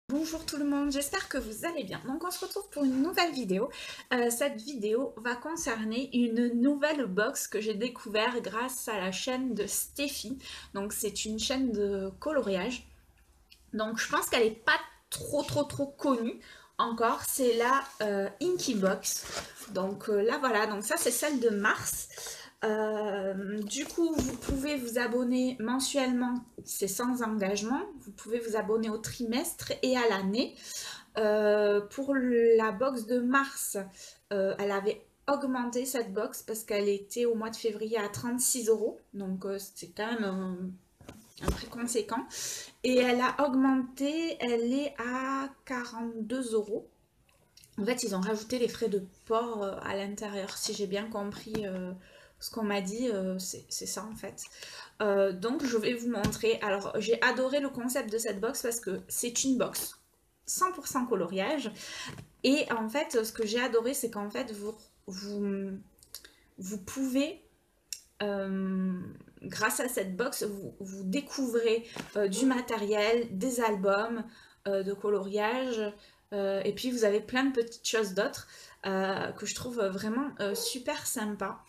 Bonjour tout le monde, j'espère que vous allez bien. Donc on se retrouve pour une nouvelle vidéo. Cette vidéo va concerner une nouvelle box que j'ai découvert grâce à la chaîne de Steffi. Donc c'est une chaîne de coloriage. Donc je pense qu'elle n'est pas trop connue encore. C'est la Inky Box. Donc là voilà, donc ça c'est celle de mars. Du coup, vous pouvez vous abonner mensuellement, c'est sans engagement. Vous pouvez vous abonner au trimestre et à l'année. Pour la box de mars, elle avait augmenté cette box parce qu'elle était au mois de février à 36 euros. Donc c'est quand même un prix conséquent. Et elle a augmenté, elle est à 42 euros. En fait, ils ont rajouté les frais de port à l'intérieur, si j'ai bien compris ce qu'on m'a dit, c'est ça en fait. Donc, je vais vous montrer. Alors, j'ai adoré le concept de cette box parce que c'est une box 100% coloriage. Et en fait, ce que j'ai adoré, c'est qu'en fait, vous pouvez, grâce à cette box, vous découvrez du matériel, des albums de coloriage. Et puis vous avez plein de petites choses d'autres que je trouve vraiment super sympa.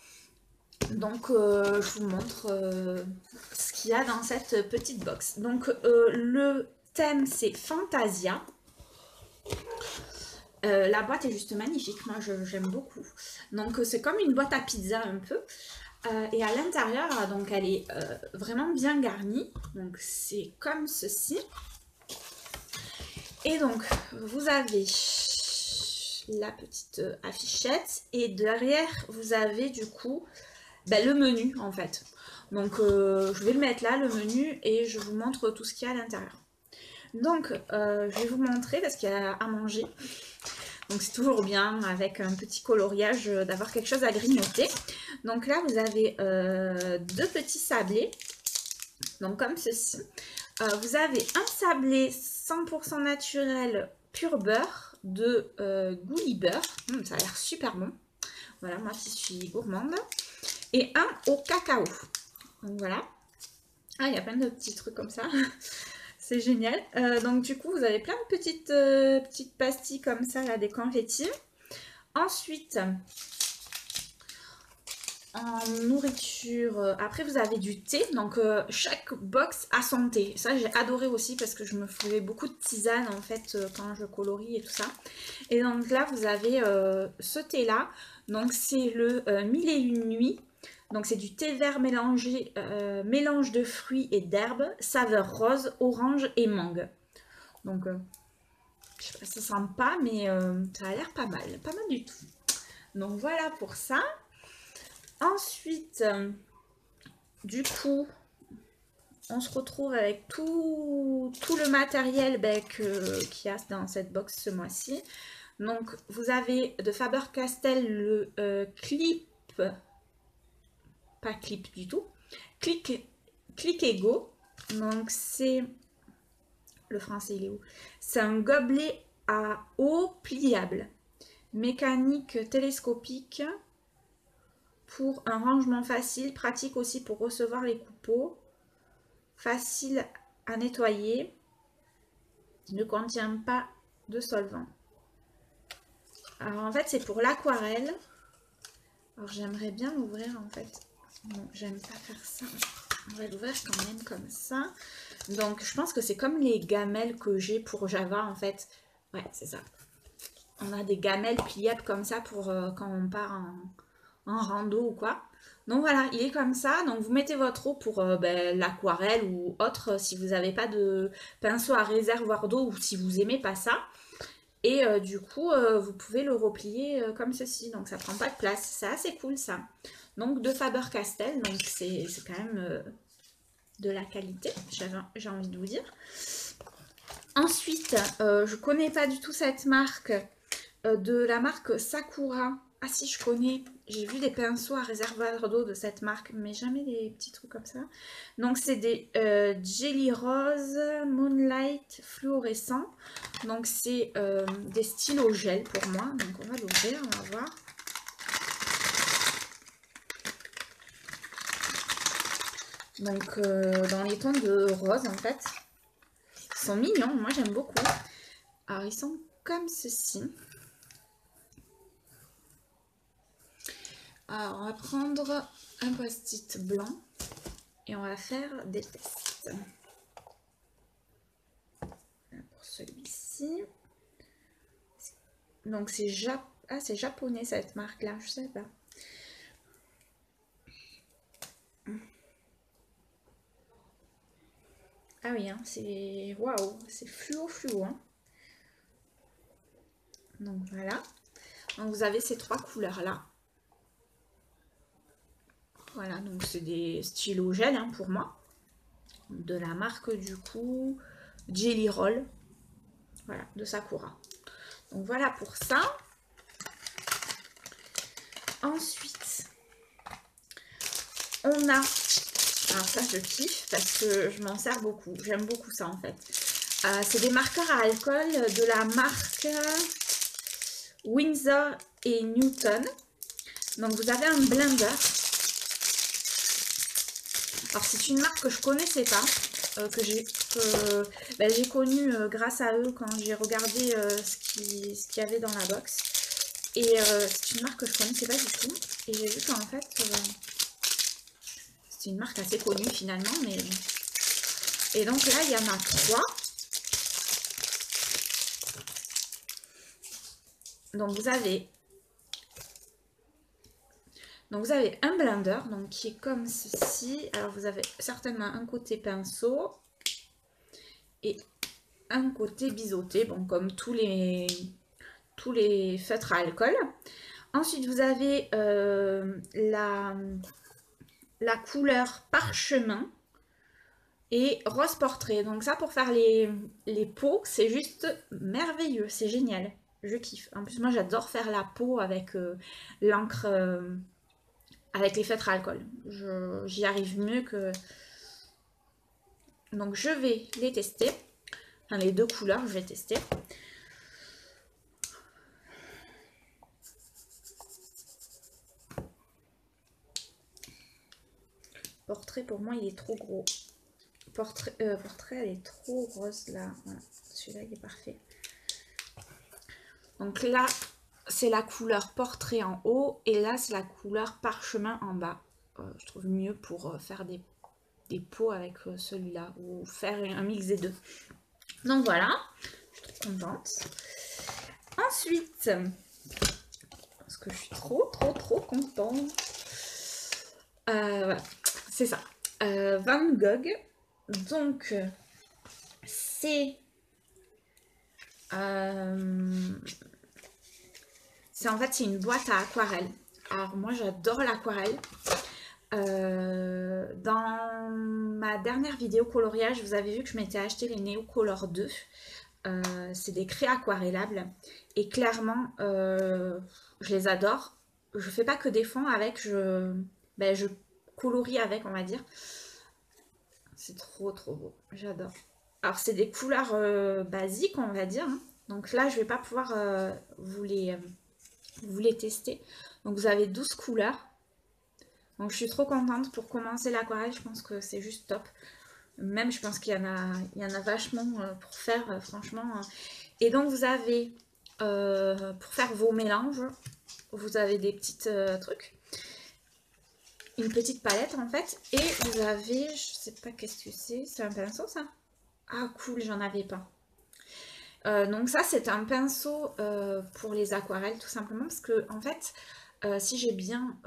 Donc je vous montre ce qu'il y a dans cette petite box. Donc le thème c'est Fantasia. La boîte est juste magnifique, moi j'aime beaucoup. Donc c'est comme une boîte à pizza un peu. Et à l'intérieur, donc elle est vraiment bien garnie. Donc c'est comme ceci. Et donc vous avez la petite affichette et derrière vous avez du coup le menu en fait. Donc je vais le mettre là, le menu, et je vous montre tout ce qu'il y a à l'intérieur. Donc je vais vous montrer parce qu'il y a à manger. Donc c'est toujours bien avec un petit coloriage d'avoir quelque chose à grignoter. Donc là vous avez deux petits sablés. Donc comme ceci. Vous avez un sablé 100% naturel pur beurre de Gulliver. Ça a l'air super bon. Voilà, moi qui suis gourmande. Et un au cacao. Donc voilà. Ah, il y a plein de petits trucs comme ça. C'est génial. Donc du coup, vous avez plein de petites pastilles comme ça, là, des confettis. Ensuite, en nourriture, après vous avez du thé. Donc chaque box a son thé. Ça, j'ai adoré aussi parce que je me faisais beaucoup de tisane en fait quand je colorie et tout ça. Et donc là, vous avez ce thé-là. Donc c'est le 1001 nuits. Donc c'est du thé vert mélangé, mélange de fruits et d'herbes, saveur rose, orange et mangue. Donc je sais pas, ça sent pas, mais ça a l'air pas mal du tout. Donc voilà pour ça. Ensuite, du coup, on se retrouve avec tout le matériel qu'il y a dans cette box ce mois-ci. Donc vous avez de Faber-Castell le clip, pas clip du tout, click et go. Donc c'est, le français il est où? C'est un gobelet à eau pliable, mécanique télescopique pour un rangement facile, pratique aussi pour recevoir les coupeaux, facile à nettoyer, ne contient pas de solvant. Alors en fait c'est pour l'aquarelle. Alors j'aimerais bien l'ouvrir en fait. Bon, j'aime pas faire ça. On va l'ouvrir quand même comme ça. Donc je pense que c'est comme les gamelles que j'ai pour Java en fait. Ouais, c'est ça. On a des gamelles pliables comme ça pour quand on part en rando ou quoi. Donc voilà, il est comme ça. Donc vous mettez votre eau pour l'aquarelle ou autre si vous n'avez pas de pinceau à réservoir d'eau ou si vous aimez pas ça. Et du coup, vous pouvez le replier comme ceci. Donc ça prend pas de place. C'est assez cool ça. Donc de Faber-Castell. Donc c'est quand même de la qualité, j'ai envie de vous dire. Ensuite, je connais pas du tout cette marque, de la marque Sakura. Ah si, je connais, j'ai vu des pinceaux à réservoir d'eau de cette marque, mais jamais des petits trucs comme ça. Donc c'est des Jelly Rose Moonlight fluorescent. Donc c'est des stylos gel pour moi. Donc on va l'ouvrir, on va voir. Donc dans les tons de rose en fait. Ils sont mignons, moi j'aime beaucoup. Alors ils sont comme ceci. Alors on va prendre un post-it blanc et on va faire des tests. Pour celui-ci. Donc c'est japonais cette marque là, je sais pas. Ah oui, hein, c'est waouh, c'est fluo. Hein. Donc voilà. Donc vous avez ces trois couleurs là. Voilà, donc c'est des stylos gel hein, pour moi. De la marque du coup Jelly Roll. Voilà, de Sakura. Donc voilà pour ça. Ensuite, on a... Alors ça, je kiffe parce que je m'en sers beaucoup. J'aime beaucoup ça en fait. C'est des marqueurs à alcool de la marque Winsor et Newton. Donc vous avez un blender. Alors c'est une marque que je connaissais pas, que j'ai connu grâce à eux quand j'ai regardé ce qu'il y avait dans la box. Et c'est une marque que je connaissais pas du tout. Et j'ai vu qu'en fait c'est une marque assez connue finalement. Mais... Et donc là il y en a 3. Donc vous avez un blender donc, qui est comme ceci. Alors vous avez certainement un côté pinceau et un côté biseauté, bon, comme tous les feutres à alcool. Ensuite vous avez la couleur parchemin et rose portrait. Donc ça pour faire les peaux, c'est juste merveilleux, c'est génial. Je kiffe. En plus moi j'adore faire la peau avec l'encre... avec les feutres à alcool. J'y arrive mieux que... Donc je vais les tester. Enfin les deux couleurs, je vais tester. Portrait pour moi il est trop gros. Portrait elle est trop rose là. Voilà. Celui-là il est parfait. Donc là c'est la couleur portrait en haut et là c'est la couleur parchemin en bas. Je trouve mieux pour faire des peaux avec celui-là ou faire un mix des deux. Donc voilà, je suis trop contente. Ensuite, parce que je suis trop contente. Voilà, c'est ça. Van Gogh. Donc, c'est en fait c'est une boîte à aquarelle. Alors moi j'adore l'aquarelle. Dans ma dernière vidéo coloriage, vous avez vu que je m'étais acheté les Neo Color 2. C'est des craies aquarellables et clairement je les adore. Je fais pas que des fonds avec, je colorie avec, on va dire. C'est trop beau, j'adore. Alors c'est des couleurs basiques, on va dire, hein. Donc là je vais pas pouvoir vous les tester. Donc vous avez 12 couleurs. Donc je suis trop contente pour commencer l'aquarelle, je pense que c'est juste top. Même je pense qu'il y en a vachement pour faire, franchement. Et donc vous avez, pour faire vos mélanges, vous avez des petits trucs. Une petite palette en fait. Et vous avez, je sais pas qu'est-ce que c'est un pinceau ça? Ah cool, j'en avais pas. Donc ça c'est un pinceau pour les aquarelles tout simplement parce que en fait si j'ai bien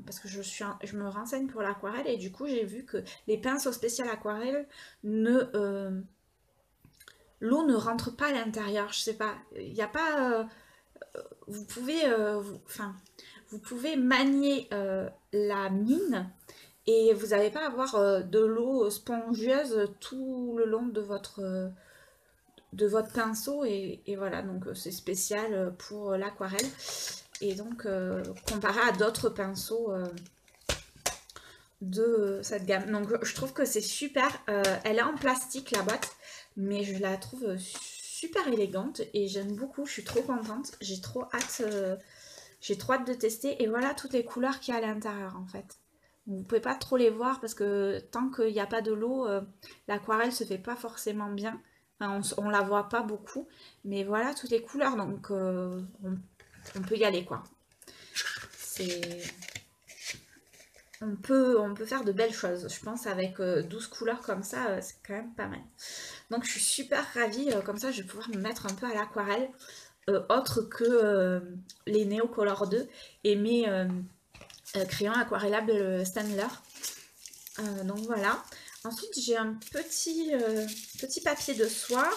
parce que je me renseigne pour l'aquarelle et du coup j'ai vu que les pinceaux spéciaux aquarelle l'eau ne rentre pas à l'intérieur, je sais pas, il n'y a pas vous pouvez manier la mine et vous n'allez pas avoir de l'eau spongieuse tout le long de votre pinceau et voilà, donc c'est spécial pour l'aquarelle et donc comparé à d'autres pinceaux de cette gamme. Donc je trouve que c'est super, elle est en plastique la boîte mais je la trouve super élégante et j'aime beaucoup, je suis trop contente, j'ai trop hâte de tester et voilà toutes les couleurs qu'il y a à l'intérieur en fait. Vous pouvez pas trop les voir parce que tant qu'il n'y a pas de l'eau, l'aquarelle se fait pas forcément bien. Enfin, on la voit pas beaucoup, mais voilà toutes les couleurs, donc on peut y aller quoi. On peut faire de belles choses, je pense, avec 12 couleurs comme ça, c'est quand même pas mal. Donc je suis super ravie, comme ça je vais pouvoir me mettre un peu à l'aquarelle, autre que les Neocolor 2 et mes crayons aquarellables Staedtler. Donc voilà. Ensuite j'ai un petit papier de soie.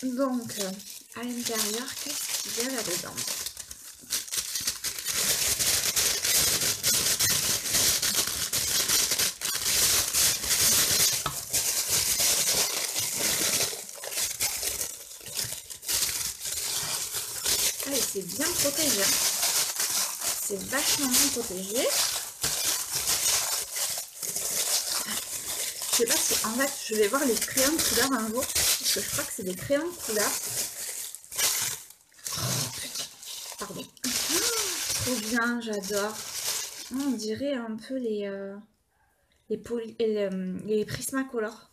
Donc à l'intérieur, qu'est-ce qu'il y a là-dedans? Ah, et c'est bien protégé. C'est vachement bien protégé. Je sais pas si, en fait, je vais voir les crayons de couleur un jour, parce que je crois que c'est des crayons de couleur. Pardon. Oh, trop bien, j'adore. On dirait un peu les Prismacolor.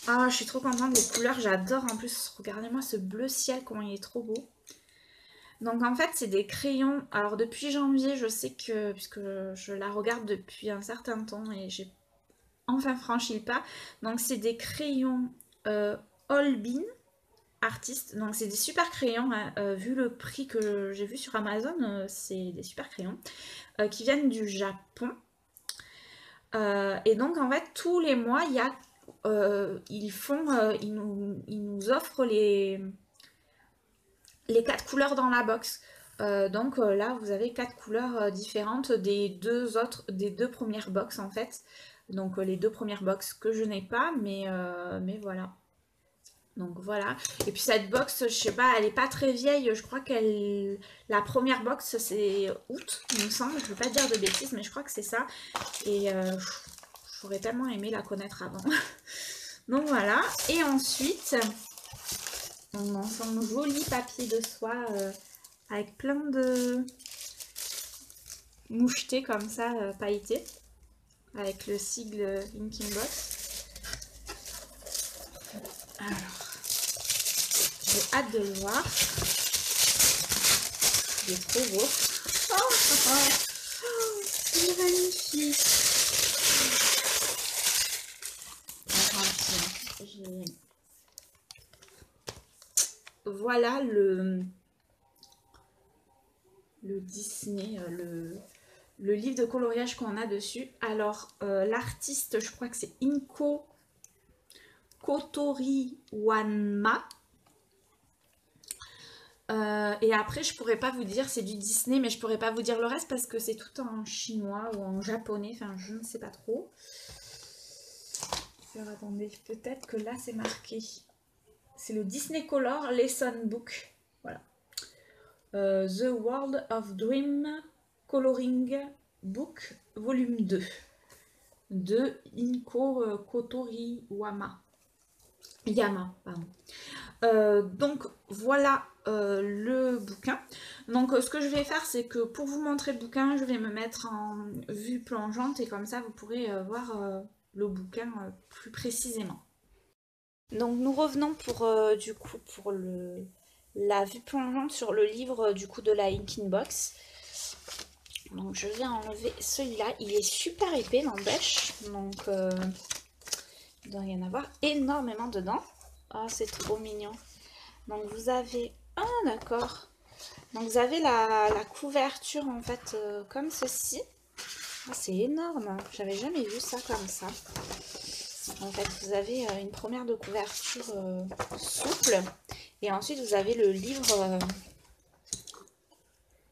Ah, je suis trop contente des couleurs, j'adore en plus. Regardez-moi ce bleu ciel, comment il est trop beau. Donc en fait, c'est des crayons. Alors depuis janvier, je sais que, puisque je la regarde depuis un certain temps et j'ai enfin franchi le pas. Donc c'est des crayons All Bean Artist. Donc c'est des super crayons, hein. Vu le prix que j'ai vu sur Amazon, c'est des super crayons qui viennent du Japon. Et donc en fait tous les mois il y a ils nous offrent les 4 couleurs dans la box. Donc là vous avez 4 couleurs différentes des deux premières box en fait. Donc les deux premières box que je n'ai pas, mais voilà. Donc voilà. Et puis cette box, je sais pas, elle est pas très vieille. Je crois qu'elle, la première box c'est août, il me semble. Je veux pas dire de bêtises, mais je crois que c'est ça. Et j'aurais tellement aimé la connaître avant. Donc voilà. Et ensuite, on a un joli papier de soie avec plein de mouchetés comme ça, pailletés, avec le sigle Inking Box. Alors, j'ai hâte de le voir. Il est trop beau. C'est magnifique. Voilà le Disney, le livre de coloriage qu'on a dessus. Alors, l'artiste, je crois que c'est Inko Kotoriwanma. Et après, je pourrais pas vous dire, c'est du Disney, mais je pourrais pas vous dire le reste parce que c'est tout en chinois ou en japonais, enfin, je ne sais pas trop. Alors, attendez, peut-être que là, c'est marqué. C'est le Disney Color Lesson Book. Voilà. The World of Dream Coloring Book, volume 2. De Inko Kotoriwama. Yama, pardon. Donc voilà le bouquin. Donc ce que je vais faire, c'est que pour vous montrer le bouquin, je vais me mettre en vue plongeante et comme ça vous pourrez voir le bouquin plus précisément. Donc nous revenons du coup pour la vue plongeante sur le livre du coup de la Inking Box. Donc je vais enlever celui-là, il est super épais n'empêche, donc il doit y en avoir énormément dedans. Ah, c'est trop mignon. Donc vous avez, ah d'accord, donc vous avez la couverture en fait comme ceci. Ah, c'est énorme, j'avais jamais vu ça comme ça. En fait vous avez une première de couverture souple et ensuite vous avez le livre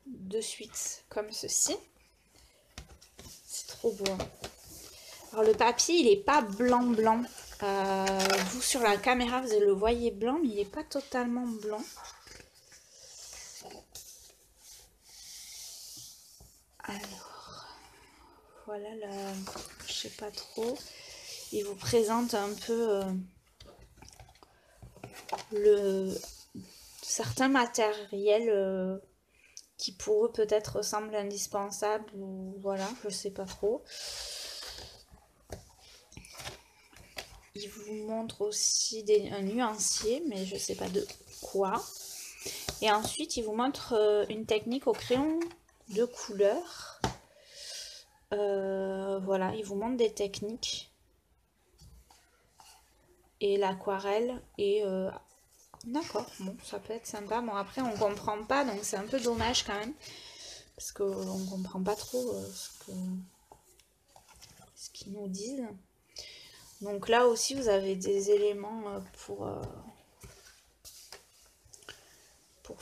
de suite comme ceci. C'est trop beau. Alors le papier il est pas blanc blanc. Vous sur la caméra vous le voyez blanc mais il n'est pas totalement blanc. Alors voilà je sais pas trop. Il vous présente un peu certains matériels qui pour eux peut-être semblent indispensables ou voilà, je sais pas trop. il vous montre aussi un nuancier, mais je sais pas de quoi. Et ensuite, il vous montre une technique au crayon de couleur. Voilà, il vous montre des techniques. Et l'aquarelle. Et d'accord, bon, ça peut être sympa. Bon, après, on comprend pas, donc c'est un peu dommage quand même. Parce qu'on comprend pas trop ce qu'ils nous disent. Donc là aussi, vous avez des éléments pour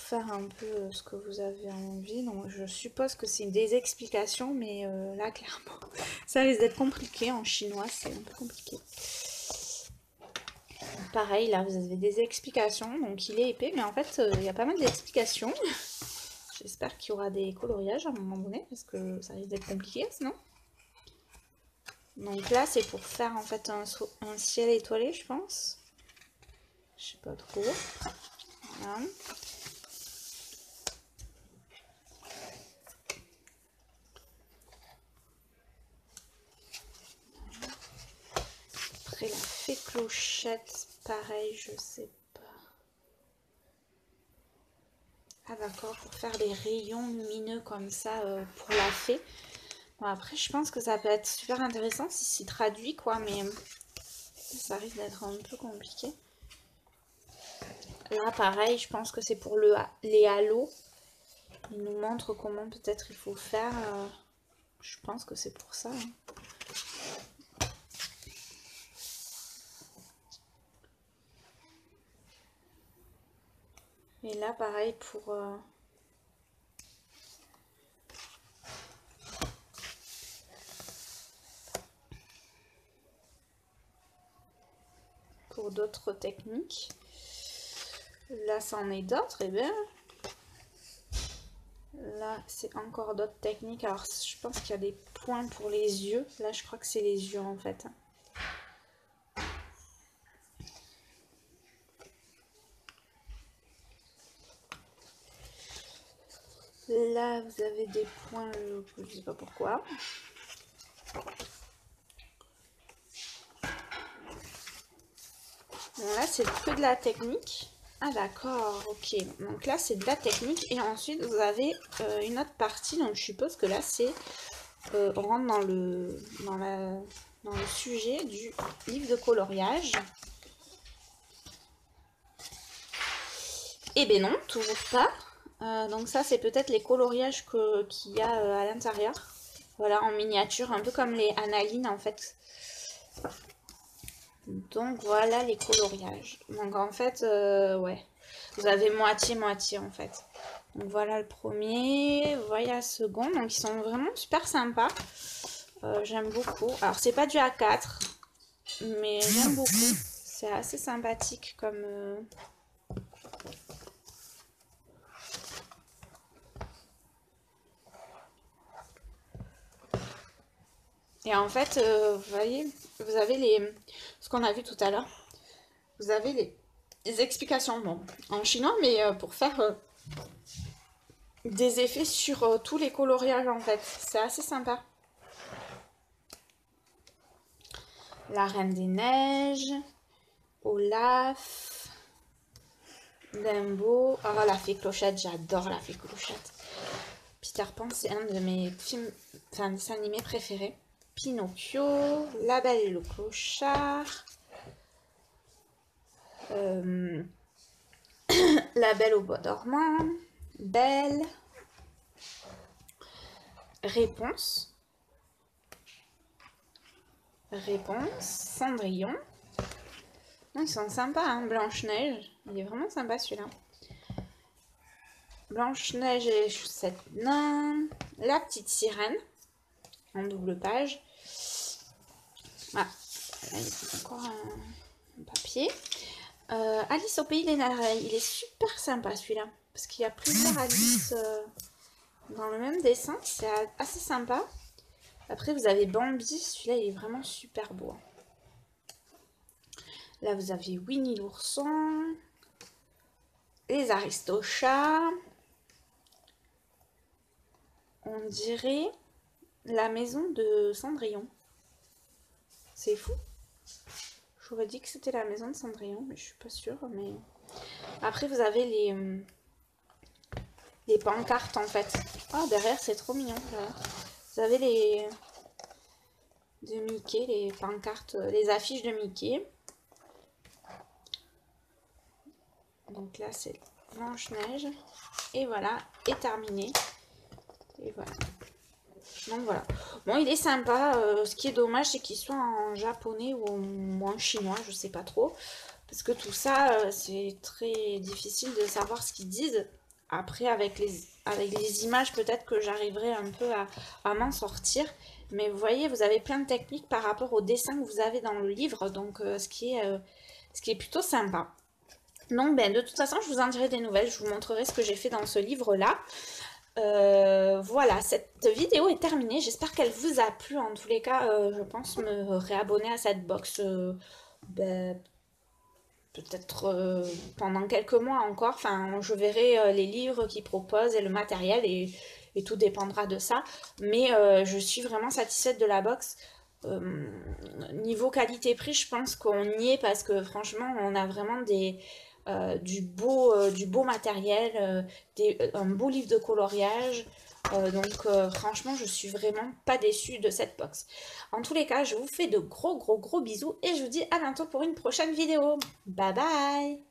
faire un peu ce que vous avez envie. Donc je suppose que c'est des explications, mais là, clairement, ça risque d'être compliqué. En chinois, c'est un peu compliqué. Pareil, là, vous avez des explications. Donc il est épais, mais en fait, il y a pas mal d'explications. J'espère qu'il y aura des coloriages à un moment donné, parce que ça risque d'être compliqué sinon. Donc là, c'est pour faire en fait un ciel étoilé, je pense. Je sais pas trop. Voilà. Après la fée clochette, pareil, je sais pas. Ah d'accord, pour faire des rayons lumineux comme ça pour la fée. Bon, après, je pense que ça peut être super intéressant si c'est traduit, quoi, mais ça risque d'être un peu compliqué. Là, pareil, je pense que c'est pour les halos. Il nous montre comment peut-être il faut faire. Je pense que c'est pour ça. Hein. Et là, pareil, pour d'autres techniques. Là, ça en est d'autres, et bien. Là, c'est encore d'autres techniques. Alors, je pense qu'il y a des points pour les yeux. Là, je crois que c'est les yeux, en fait. Là, vous avez des points, je ne sais pas pourquoi. Bon, là, c'est que de la technique. Ah, d'accord, ok. Donc là, c'est de la technique. Et ensuite, vous avez une autre partie. Donc, je suppose que là, c'est... on rentre dans le sujet du livre de coloriage. Eh ben non, toujours pas. Donc ça, c'est peut-être les coloriages qu'il y a à l'intérieur. Voilà, en miniature, un peu comme les analines en fait. Donc voilà les coloriages. Donc en fait, ouais, vous avez moitié-moitié en fait. Donc voilà le premier, voilà le second. Donc ils sont vraiment super sympas. J'aime beaucoup. Alors c'est pas du A4, mais j'aime beaucoup. C'est assez sympathique comme... Et en fait, vous voyez, vous avez ce qu'on a vu tout à l'heure. Vous avez les explications, bon, en chinois, mais pour faire des effets sur tous les coloriages en fait. C'est assez sympa. La Reine des Neiges, Olaf, Dumbo. Oh, la Fée Clochette, j'adore la Fée Clochette. Peter Pan, c'est un de mes films, enfin, dessins animés préférés. Pinocchio, La Belle et le Clochard. La Belle au bois dormant. Belle. Réponse. Cendrillon. Ils sont sympas, hein. Blanche-Neige. Il est vraiment sympa celui-là. Blanche-Neige et les chaussettes nains. La petite sirène. En double page. Ah, là, il y a encore un papier. Alice au pays des merveilles. Il est super sympa celui-là. Parce qu'il y a plusieurs Alice dans le même dessin. C'est assez sympa. Après, vous avez Bambi. Celui-là, il est vraiment super beau. Là, vous avez Winnie l'ourson. Les Aristochats. On dirait la maison de Cendrillon. C'est fou. Je J'aurais dit que c'était la maison de Cendrillon, mais je suis pas sûre. Mais après, vous avez les pancartes en fait. Ah, derrière, c'est trop mignon. Derrière. Vous avez les de Mickey, les pancartes, les affiches de Mickey. Donc là, c'est Blanche-Neige. Et voilà, est terminé. Et voilà. Donc voilà. Bon, il est sympa. Ce qui est dommage, c'est qu'il soit en japonais ou en chinois, je sais pas trop. Parce que tout ça, c'est très difficile de savoir ce qu'ils disent. Après, avec les images, peut-être que j'arriverai un peu à m'en sortir. Mais vous voyez, vous avez plein de techniques par rapport au dessin que vous avez dans le livre. Donc, ce qui est plutôt sympa. Donc, ben, de toute façon, je vous en dirai des nouvelles. Je vous montrerai ce que j'ai fait dans ce livre-là. Voilà, cette vidéo est terminée. J'espère qu'elle vous a plu. En tous les cas, je pense me réabonner à cette box ben, peut-être pendant quelques mois encore. Enfin, je verrai les livres qu'ils proposent et le matériel et tout dépendra de ça. Mais je suis vraiment satisfaite de la box. Niveau qualité-prix, je pense qu'on y est parce que franchement, on a vraiment du beau matériel, un beau livre de coloriage. Donc franchement, je suis vraiment pas déçue de cette box. En tous les cas, je vous fais de gros bisous et je vous dis à bientôt pour une prochaine vidéo. Bye bye!